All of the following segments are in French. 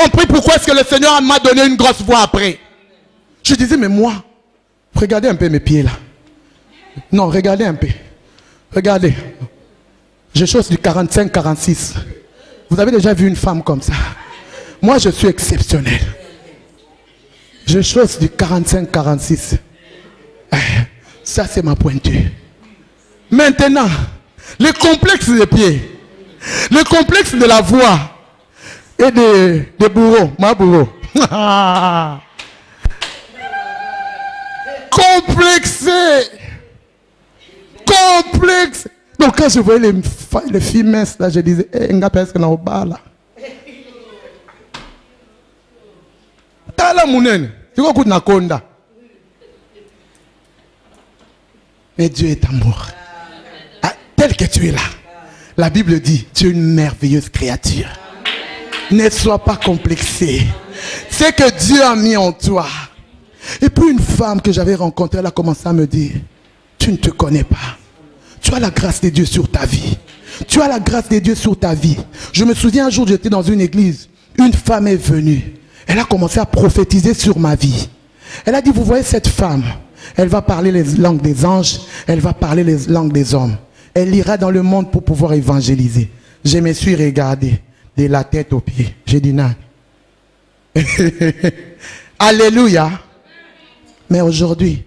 compris pourquoi est-ce que le Seigneur m'a donné une grosse voix après. Je disais, mais moi, regardez un peu mes pieds là. Non, regardez un peu. Regardez. Je chausse du 45-46. Vous avez déjà vu une femme comme ça? Moi, je suis exceptionnel. Je chausse du 45-46. Ça, c'est ma pointure. Maintenant, le complexe des pieds, le complexe de la voix et des bourreaux, ma bourreau. Complexé. Complexe. Donc quand je voyais les filles minces là, je disais, nga presque na oba là. Tala munene, tu vois na konda. Mais Dieu est amour. Ah, tel que tu es là. La Bible dit, tu es une merveilleuse créature. Ne sois pas complexé. C'est que Dieu a mis en toi. Et puis une femme que j'avais rencontrée, elle a commencé à me dire, tu ne te connais pas. Tu as la grâce de Dieu sur ta vie. Tu as la grâce de Dieu sur ta vie. Je me souviens un jour, j'étais dans une église. Une femme est venue. Elle a commencé à prophétiser sur ma vie. Elle a dit, vous voyez cette femme, elle va parler les langues des anges, elle va parler les langues des hommes. Elle ira dans le monde pour pouvoir évangéliser. Je me suis regardé de la tête aux pieds. J'ai dit, non. Alléluia. Mais aujourd'hui,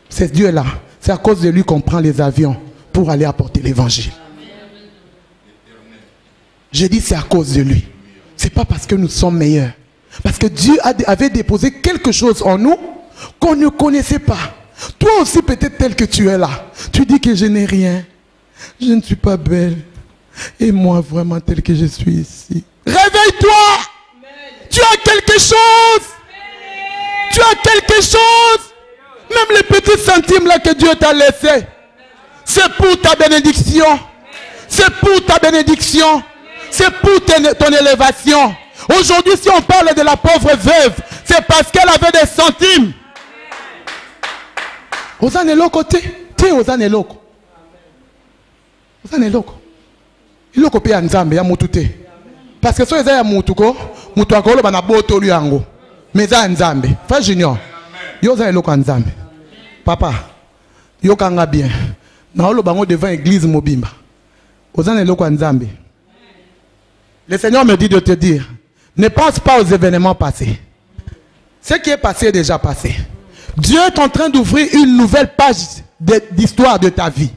c'est Dieu là. C'est à cause de lui qu'on prend les avions pour aller apporter l'évangile. J'ai dit c'est à cause de lui. C'est pas parce que nous sommes meilleurs. Parce que Dieu avait déposé quelque chose en nous qu'on ne connaissait pas. Toi aussi peut-être tel que tu es là. Tu dis que je n'ai rien. Je ne suis pas belle. Et moi vraiment tel que je suis ici. Réveille-toi. Tu as quelque chose. Tu as quelque chose. Même les petits centimes là que Dieu t'a laissés, c'est pour ta bénédiction. C'est pour ta bénédiction. C'est pour ton élévation. Aujourd'hui, si on parle de la pauvre veuve, c'est parce qu'elle avait des centimes. Osane loko te. Te osane loko. Osane loko. Iloko pe ya nzambe ya mutu te. Parce que so eza ya mutu ko, mutu akolo bana boto lu yango. Meza nzambe. Frère Junior. Yo za eloko nzambe. Papa, yo kanga bien. Na olo bango devant l'église mobimba. Osane eloko nzambe. Le Seigneur me dit de te dire, ne pense pas aux événements passés. Ce qui est passé est déjà passé. Dieu est en train d'ouvrir une nouvelle page d'histoire de ta vie.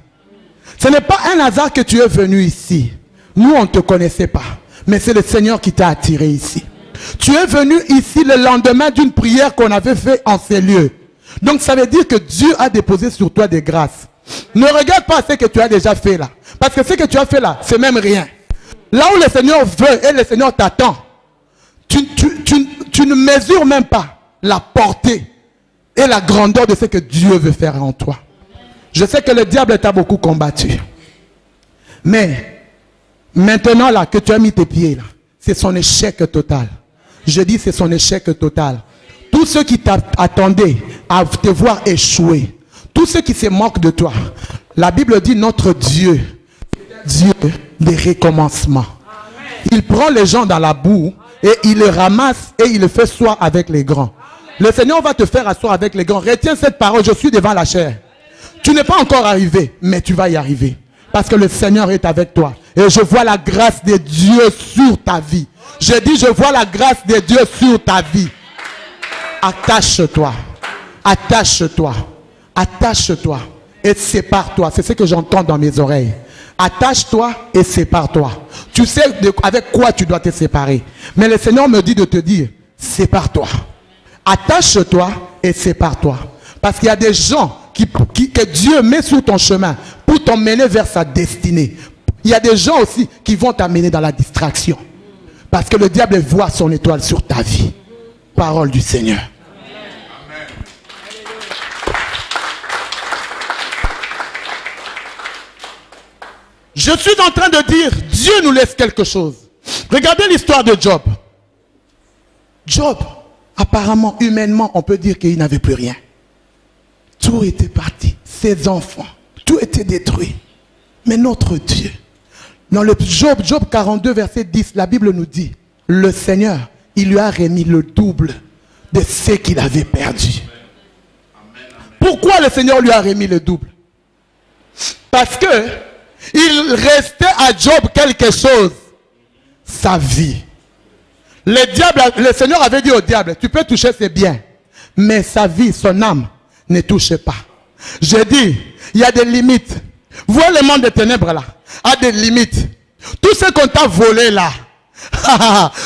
Ce n'est pas un hasard que tu es venu ici. Nous, on ne te connaissait pas. Mais c'est le Seigneur qui t'a attiré ici. Tu es venu ici le lendemain d'une prière qu'on avait fait en ces lieux. Donc ça veut dire que Dieu a déposé sur toi des grâces. Ne regarde pas ce que tu as déjà fait là. Parce que ce que tu as fait là, c'est même rien. Là où le Seigneur veut et le Seigneur t'attend, tu ne mesures même pas la portée et la grandeur de ce que Dieu veut faire en toi. Je sais que le diable t'a beaucoup combattu. Mais maintenant là que tu as mis tes pieds là, c'est son échec total. Je dis c'est son échec total. Tous ceux qui t'attendaient à te voir échouer, tous ceux qui se moquent de toi, la Bible dit notre Dieu, Dieu des recommencements. Il prend les gens dans la boue et il les ramasse et il les fait asseoir avec les grands. Le Seigneur va te faire asseoir avec les grands. Retiens cette parole, je suis devant la chair. Tu n'es pas encore arrivé, mais tu vas y arriver. Parce que le Seigneur est avec toi. Et je vois la grâce de Dieu sur ta vie. Je dis, je vois la grâce de Dieu sur ta vie. Attache-toi. Attache-toi. Attache-toi. Et sépare-toi. C'est ce que j'entends dans mes oreilles. Attache-toi et sépare-toi. Tu sais avec quoi tu dois te séparer. Mais le Seigneur me dit de te dire, sépare-toi. Attache-toi et sépare-toi. Parce qu'il y a des gens que Dieu met sur ton chemin pour t'emmener vers sa destinée. Il y a des gens aussi qui vont t'amener dans la distraction. Parce que le diable voit son étoile sur ta vie. Parole du Seigneur. Amen. Je suis en train de dire, Dieu nous laisse quelque chose. Regardez l'histoire de Job. Job, apparemment, humainement, on peut dire qu'il n'avait plus rien. Tout était parti. Ses enfants, tout était détruit. Mais notre Dieu, dans le Job 42, verset 10, la Bible nous dit, le Seigneur, il lui a remis le double de ce qu'il avait perdu. Pourquoi le Seigneur lui a remis le double? Parce que il restait à Job quelque chose, sa vie. Le Seigneur avait dit au diable, tu peux toucher ses biens, mais sa vie, son âme, ne touche pas. Je dis, il y a des limites. Vous voyez le monde des ténèbres là, a des limites. Tout ce qu'on t'a volé là,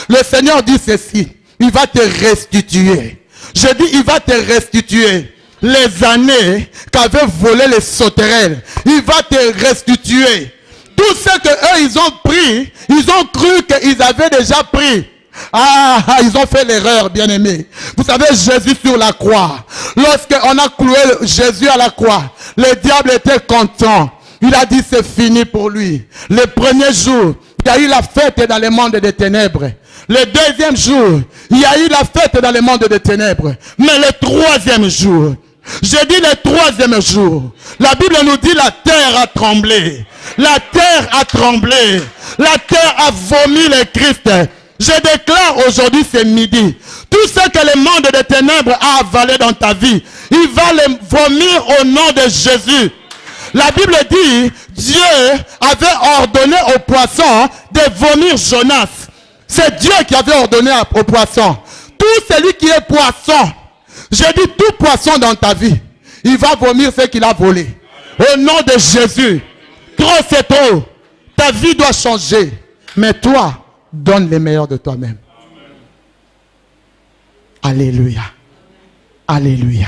le Seigneur dit ceci, il va te restituer. Je dis, il va te restituer les années qu'avaient volé les sauterelles. Il va te restituer. Tout ce que eux ils ont pris, ils ont cru qu'ils avaient déjà pris. Ils ont fait l'erreur, bien aimé. Vous savez, Jésus sur la croix, lorsqu'on a cloué Jésus à la croix, le diable était content. Il a dit c'est fini pour lui. Le premier jour, il y a eu la fête dans le monde des ténèbres. Le deuxième jour, il y a eu la fête dans le monde des ténèbres. Mais le troisième jour, je dis le troisième jour, la Bible nous dit la terre a tremblé. La terre a tremblé. La terre a vomi le Christ. Je déclare aujourd'hui, c'est midi, tout ce que le monde des ténèbres a avalé dans ta vie, il va le vomir au nom de Jésus. La Bible dit, Dieu avait ordonné aux poissons de vomir Jonas. C'est Dieu qui avait ordonné aux poissons. Tout celui qui est poisson, je dis tout poisson dans ta vie, il va vomir ce qu'il a volé. Au nom de Jésus, trop c'est trop. Ta vie doit changer. Mais toi, donne le meilleur de toi-même. Alléluia. Alléluia.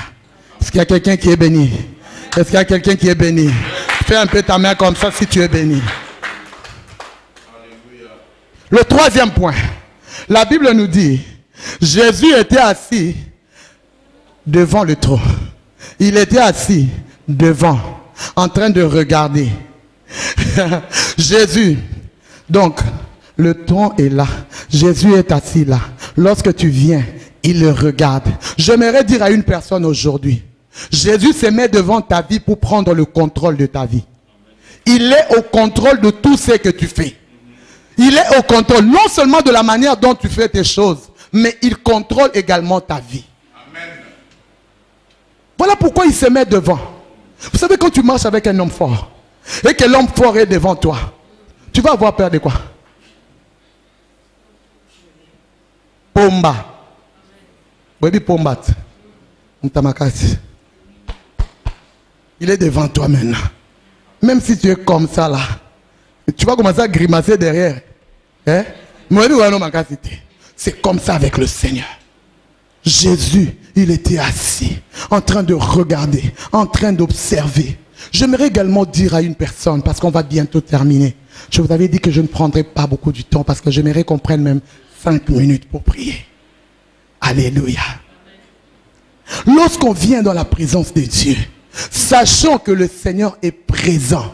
Est-ce qu'il y a quelqu'un qui est béni? Est-ce qu'il y a quelqu'un qui est béni? Fais un peu ta main comme ça si tu es béni. Le troisième point. La Bible nous dit, Jésus était assis devant le trône. Il était assis devant, en train de regarder. Jésus, donc, le trône est là. Jésus est assis là. Lorsque tu viens, il le regarde. J'aimerais dire à une personne aujourd'hui, Jésus se met devant ta vie pour prendre le contrôle de ta vie. Il est au contrôle de tout ce que tu fais. Il est au contrôle non seulement de la manière dont tu fais tes choses, mais il contrôle également ta vie. Amen. Voilà pourquoi il se met devant. Vous savez, quand tu marches avec un homme fort, et que l'homme fort est devant toi, tu vas avoir peur de quoi? Pomba. Baby Pombat. Il est devant toi maintenant. Même si tu es comme ça là, tu vas commencer à grimacer derrière. Hein? C'est comme ça avec le Seigneur. Jésus, il était assis, en train de regarder, en train d'observer. J'aimerais également dire à une personne, parce qu'on va bientôt terminer. Je vous avais dit que je ne prendrai pas beaucoup du temps, parce que j'aimerais qu'on prenne même 5 minutes pour prier. Alléluia. Lorsqu'on vient dans la présence de Dieu, sachant que le Seigneur est présent,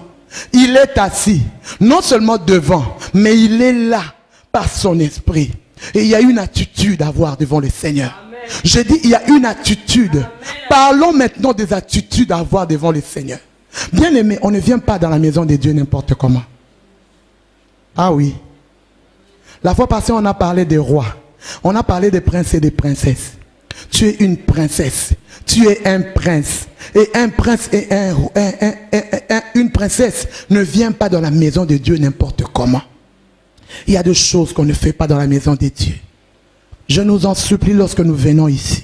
il est assis, non seulement devant, mais il est là par son esprit. Et il y a une attitude à avoir devant le Seigneur. Amen. Je dis, il y a une attitude. Amen. Parlons maintenant des attitudes à avoir devant le Seigneur. Bien aimé, on ne vient pas dans la maison de Dieu n'importe comment. Ah oui. La fois passée, on a parlé des rois. On a parlé des princes et des princesses. Tu es une princesse. Tu es un prince. Et un prince et une princesse ne vient pas dans la maison de Dieu n'importe comment. Il y a des choses qu'on ne fait pas dans la maison de Dieu. Je nous en supplie lorsque nous venons ici.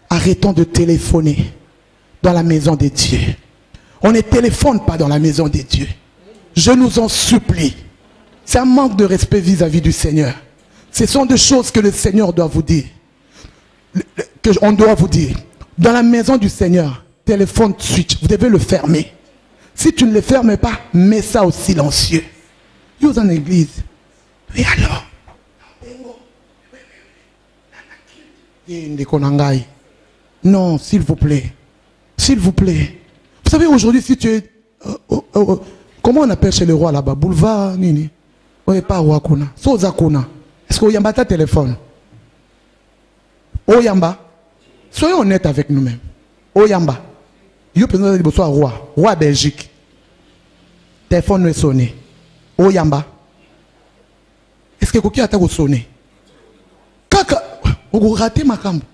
Arrêtons de téléphoner dans la maison de Dieu. On ne téléphone pas dans la maison de Dieu. Je nous en supplie. C'est un manque de respect vis-à-vis du Seigneur. Ce sont des choses que le Seigneur doit vous dire. On doit vous dire. Dans la maison du Seigneur, téléphone switch, vous devez le fermer. Si tu ne le fermes pas, mets ça au silencieux. Vous êtes en église. Et alors? Non, s'il vous plaît. S'il vous plaît. Vous savez, aujourd'hui, si tu es... comment on appelle chez le roi là-bas? Boulevard, nini? Oui, pas roi kuna. Soza kuna. Est-ce qu'on y a ta téléphone? Oyamba. Soyons honnêtes avec nous-mêmes. Oyamba. Yo peut-être que roi. Roi Belgique. Téléphone est sonné. Oyamba. Est-ce que quelqu'un a sonné? Vous ratez ma cambre.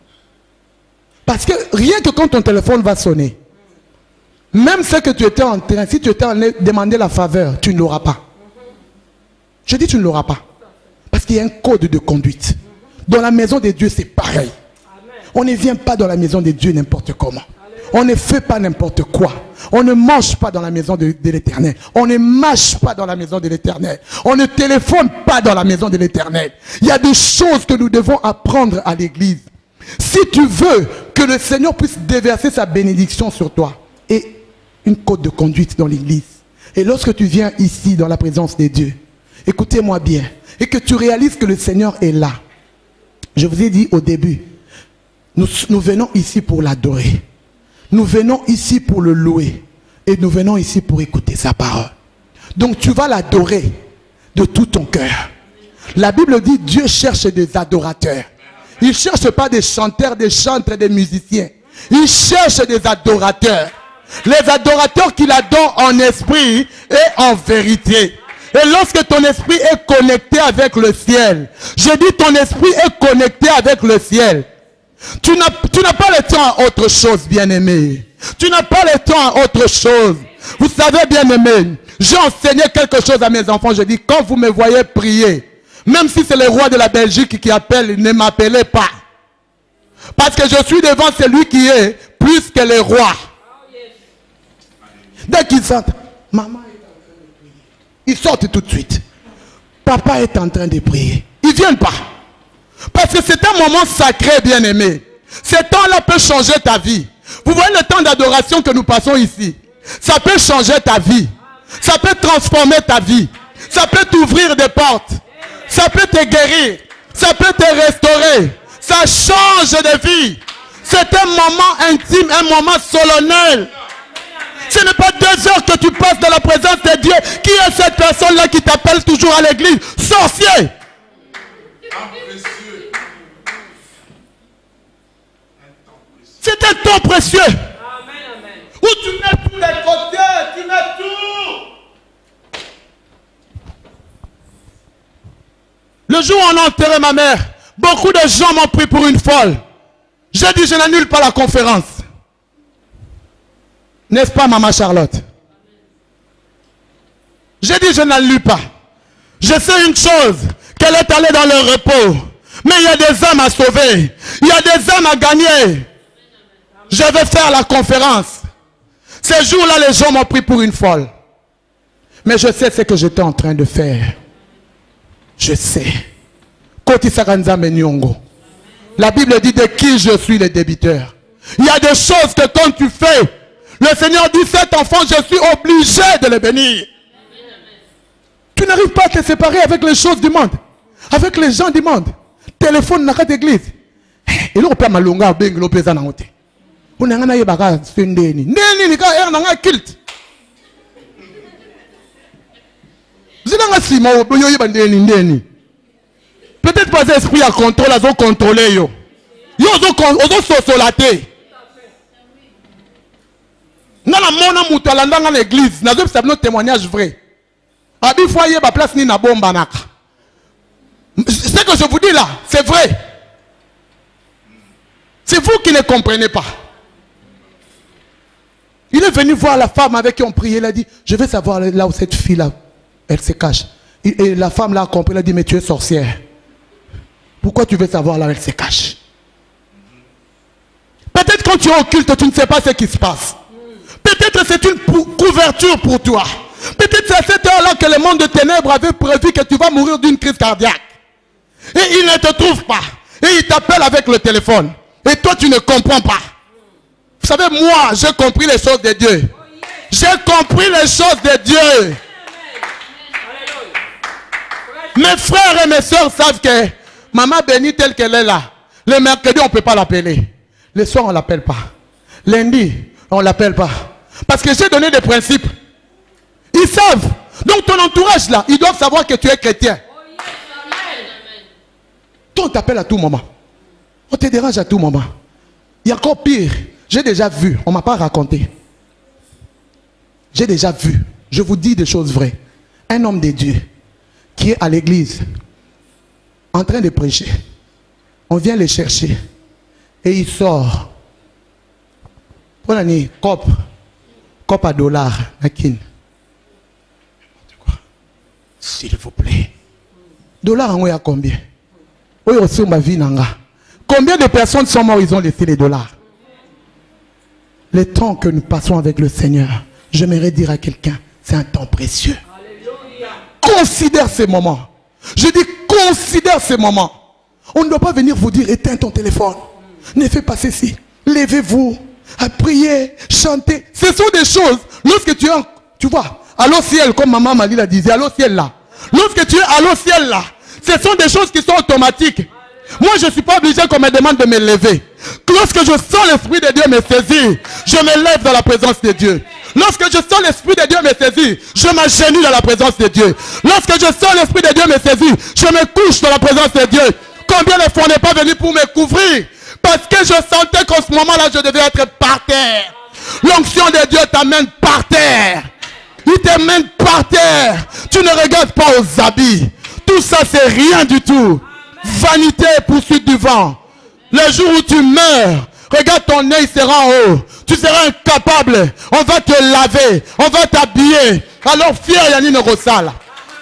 Parce que rien que quand ton téléphone va sonner, même ce que tu étais en train, si tu étais en train de demander la faveur, tu ne l'auras pas. Je dis tu ne l'auras pas. Parce qu'il y a un code de conduite. Dans la maison de Dieu, c'est pareil. On ne vient pas dans la maison de Dieu n'importe comment. On ne fait pas n'importe quoi. On ne mange pas dans la maison de l'Éternel. On ne marche pas dans la maison de l'Éternel. On ne téléphone pas dans la maison de l'Éternel. Il y a des choses que nous devons apprendre à l'église. Si tu veux que le Seigneur puisse déverser sa bénédiction sur toi, et une code de conduite dans l'église. Et lorsque tu viens ici dans la présence de Dieu, écoutez-moi bien, et que tu réalises que le Seigneur est là. Je vous ai dit au début, nous venons ici pour l'adorer. Nous venons ici pour le louer. Et nous venons ici pour écouter sa parole. Donc tu vas l'adorer de tout ton cœur. La Bible dit Dieu cherche des adorateurs. Il ne cherche pas des chanteurs, des chantres, des musiciens. Il cherche des adorateurs. Les adorateurs qu'il adore en esprit et en vérité. Et lorsque ton esprit est connecté avec le ciel, je dis ton esprit est connecté avec le ciel. Tu n'as pas le temps à autre chose, bien-aimé. Tu n'as pas le temps à autre chose. Vous savez, bien-aimé, j'ai enseigné quelque chose à mes enfants. Je dis, quand vous me voyez prier, même si c'est le roi de la Belgique qui appelle, ne m'appelez pas. Parce que je suis devant celui qui est plus que le roi. Dès qu'ils sentent, maman est en train de prier, ils sortent tout de suite. Papa est en train de prier. Ils ne viennent pas. Parce que c'est un moment sacré, bien-aimé. Ce temps-là peut changer ta vie. Vous voyez le temps d'adoration que nous passons ici. Ça peut changer ta vie. Ça peut transformer ta vie. Ça peut t'ouvrir des portes. Ça peut te guérir. Ça peut te restaurer. Ça change de vie. C'est un moment intime, un moment solennel. Ce n'est pas 2 heures que tu passes dans la présence de Dieu. Qui est cette personne-là qui t'appelle toujours à l'église? Sorcier! C'est un temps précieux. Où tu mets tous les côtés, tu mets tout. Le jour où on a enterré ma mère, beaucoup de gens m'ont pris pour une folle. J'ai dit, je n'annule pas la conférence. N'est-ce pas, maman Charlotte? J'ai dit, je n'annule pas. Je sais une chose, qu'elle est allée dans le repos. Mais il y a des âmes à sauver. Il y a des âmes à gagner. Je vais faire la conférence. Ces jours-là, les gens m'ont pris pour une folle. Mais je sais ce que j'étais en train de faire. Je sais. La Bible dit de qui je suis le débiteur. Il y a des choses que quand tu fais, le Seigneur dit, cet enfant, je suis obligé de le bénir. Tu n'arrives pas à te séparer avec les choses du monde. Avec les gens du monde. Téléphone dans l'église. Et là, on peut malonga beng lo pesa na ngote. On a ngana yebaka sendeni. Ndeni ni ka er na nga kilt. Zina nga sima yo yeba ndeni ndeni. Peut-être pas esprit à contrôle, à zo contrôler yo. Yo zo sosolaté. Nana mona mutu alanda nga l'église, na zo sabno témoignage vrai. Abi fois yeba place ni na bomba naka. Ce que je vous dis là, c'est vrai. C'est vous qui ne comprenez pas. Il est venu voir la femme avec qui on priait. Il a dit, je vais savoir là où cette fille-là, elle se cache. Et la femme là a compris, elle a dit, mais tu es sorcière. Pourquoi tu veux savoir là où elle se cache? Peut-être quand tu es au culte, tu ne sais pas ce qui se passe. Peut-être c'est une couverture pour toi. Peut-être c'est à cette heure-là que le monde de ténèbres avait prévu que tu vas mourir d'une crise cardiaque. Et il ne te trouve pas. Et il t'appelle avec le téléphone. Et toi, tu ne comprends pas. Vous savez, moi, j'ai compris les choses de Dieu. J'ai compris les choses de Dieu. Mes frères et mes soeurs savent que maman bénie telle qu'elle est là. Le mercredi, on ne peut pas l'appeler. Le soir, on ne l'appelle pas. Lundi, on ne l'appelle pas. Parce que j'ai donné des principes. Ils savent. Donc ton entourage là, ils doivent savoir que tu es chrétien. Toi, on t'appelle à tout moment. On te dérange à tout moment. Il y a encore pire. J'ai déjà vu. On ne m'a pas raconté. J'ai déjà vu. Je vous dis des choses vraies. Un homme de Dieu qui est à l'église en train de prêcher. On vient les chercher. Et il sort. On a une cop à dollars. S'il vous plaît. Dollars, on a combien? Combien de personnes sont mortes, ils ont laissé les dollars? Le temps que nous passons avec le Seigneur, j'aimerais dire à quelqu'un, c'est un temps précieux. Alléluia. Considère ces moments. Je dis, considère ces moments. On ne doit pas venir vous dire, éteins ton téléphone. Ne fais pas ceci. Levez-vous, à prier, chanter. Ce sont des choses, lorsque tu es, tu vois, allô ciel, comme maman Mali l'a disait, allô ciel là. Lorsque tu es allô ciel là, ce sont des choses qui sont automatiques. Moi, je ne suis pas obligé qu'on me demande de me lever. Lorsque je sens l'Esprit de Dieu me saisir, je me lève dans la présence de Dieu. Lorsque je sens l'Esprit de Dieu me saisir, je m'agenouille dans la présence de Dieu. Lorsque je sens l'Esprit de Dieu me saisir, je me couche dans la présence de Dieu. Combien de fois on n'est pas venu pour me couvrir? Parce que je sentais qu'en ce moment-là, je devais être par terre. L'onction de Dieu t'amène par terre. Il t'amène par terre. Tu ne regardes pas aux habits. Tout ça, c'est rien du tout. Vanité et poursuite du vent. Le jour où tu meurs, regarde ton œil sera en haut. Tu seras incapable. On va te laver. On va t'habiller. Alors fier Yannick Rosal.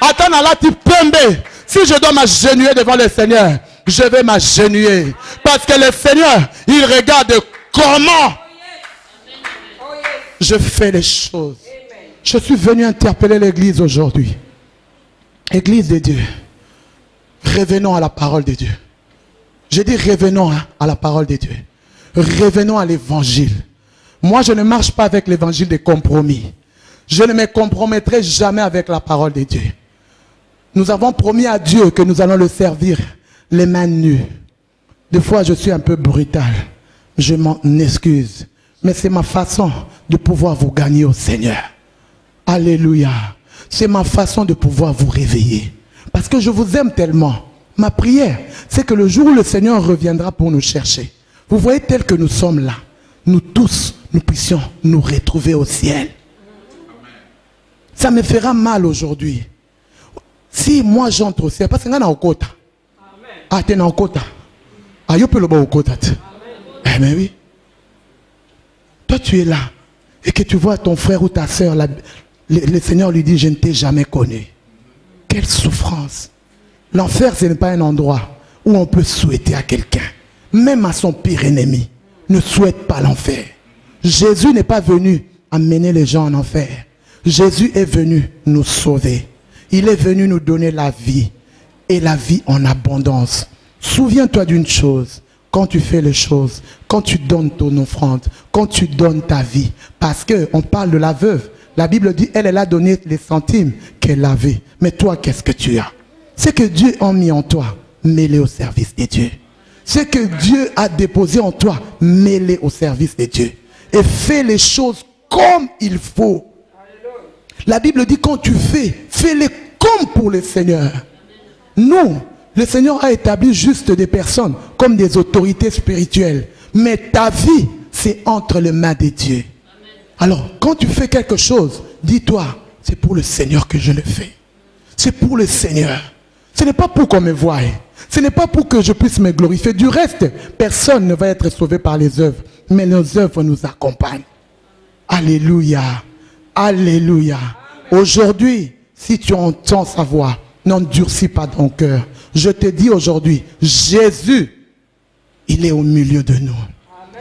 Attends là, tu pembe. Si je dois m'agenouiller devant le Seigneur, je vais m'agenouiller. Parce que le Seigneur, il regarde comment je fais les choses. Je suis venu interpeller l'église aujourd'hui. Église de Dieu. Revenons à la parole de Dieu. Je dis revenons à la parole de Dieu. Revenons à l'évangile. Moi, je ne marche pas avec l'évangile de compromis. Je ne me compromettrai jamais avec la parole de Dieu. Nous avons promis à Dieu que nous allons le servir les mains nues. Des fois, je suis un peu brutal. Je m'en excuse. Mais c'est ma façon de pouvoir vous gagner au Seigneur. Alléluia. C'est ma façon de pouvoir vous réveiller. Parce que je vous aime tellement. Ma prière, c'est que le jour où le Seigneur reviendra pour nous chercher, vous voyez tel que nous sommes là, nous tous, nous puissions nous retrouver au ciel. Ça me fera mal aujourd'hui. Si moi j'entre au ciel, parce que je suis au quota. Ah, tu es au quota. Ah, je peux le au quota. Eh bien oui. Toi tu es là et que tu vois ton frère ou ta soeur, le Seigneur lui dit, je ne t'ai jamais connu. Quelle souffrance. L'enfer, ce n'est pas un endroit où on peut souhaiter à quelqu'un. Même à son pire ennemi, ne souhaite pas l'enfer. Jésus n'est pas venu amener les gens en enfer. Jésus est venu nous sauver. Il est venu nous donner la vie. Et la vie en abondance. Souviens-toi d'une chose. Quand tu fais les choses, quand tu donnes ton offrande, quand tu donnes ta vie. Parce qu'on parle de la veuve. La Bible dit, elle a donné les centimes qu'elle avait. Mais toi, qu'est-ce que tu as? C'est que Dieu a mis en toi, mets-les au service de Dieu. C'est que Dieu a déposé en toi, mets-les au service de Dieu. Et fais les choses comme il faut. La Bible dit, quand tu fais-les comme pour le Seigneur. Nous, le Seigneur a établi juste des personnes comme des autorités spirituelles. Mais ta vie, c'est entre les mains de Dieu. Alors, quand tu fais quelque chose, dis-toi, c'est pour le Seigneur que je le fais. C'est pour le Seigneur. Ce n'est pas pour qu'on me voie. Ce n'est pas pour que je puisse me glorifier. Du reste, personne ne va être sauvé par les œuvres. Mais nos œuvres nous accompagnent. Alléluia. Alléluia. Aujourd'hui, si tu entends sa voix, n'endurcis pas ton cœur. Je te dis aujourd'hui, Jésus, il est au milieu de nous.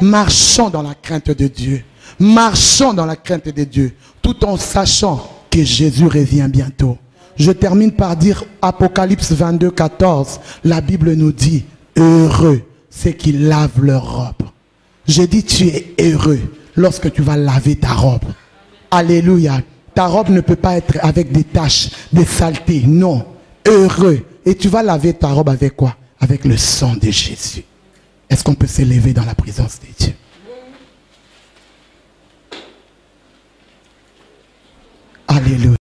Marchons dans la crainte de Dieu. Marchons dans la crainte de Dieu, tout en sachant que Jésus revient bientôt. Je termine par dire Apocalypse 22, 14. La Bible nous dit, heureux ceux qui lavent leur robe. J'ai dit, tu es heureux lorsque tu vas laver ta robe. Alléluia. Ta robe ne peut pas être avec des taches, des saletés. Non. Heureux. Et tu vas laver ta robe avec quoi? Avec le sang de Jésus. Est-ce qu'on peut s'élever dans la présence de Dieu? Alléluia.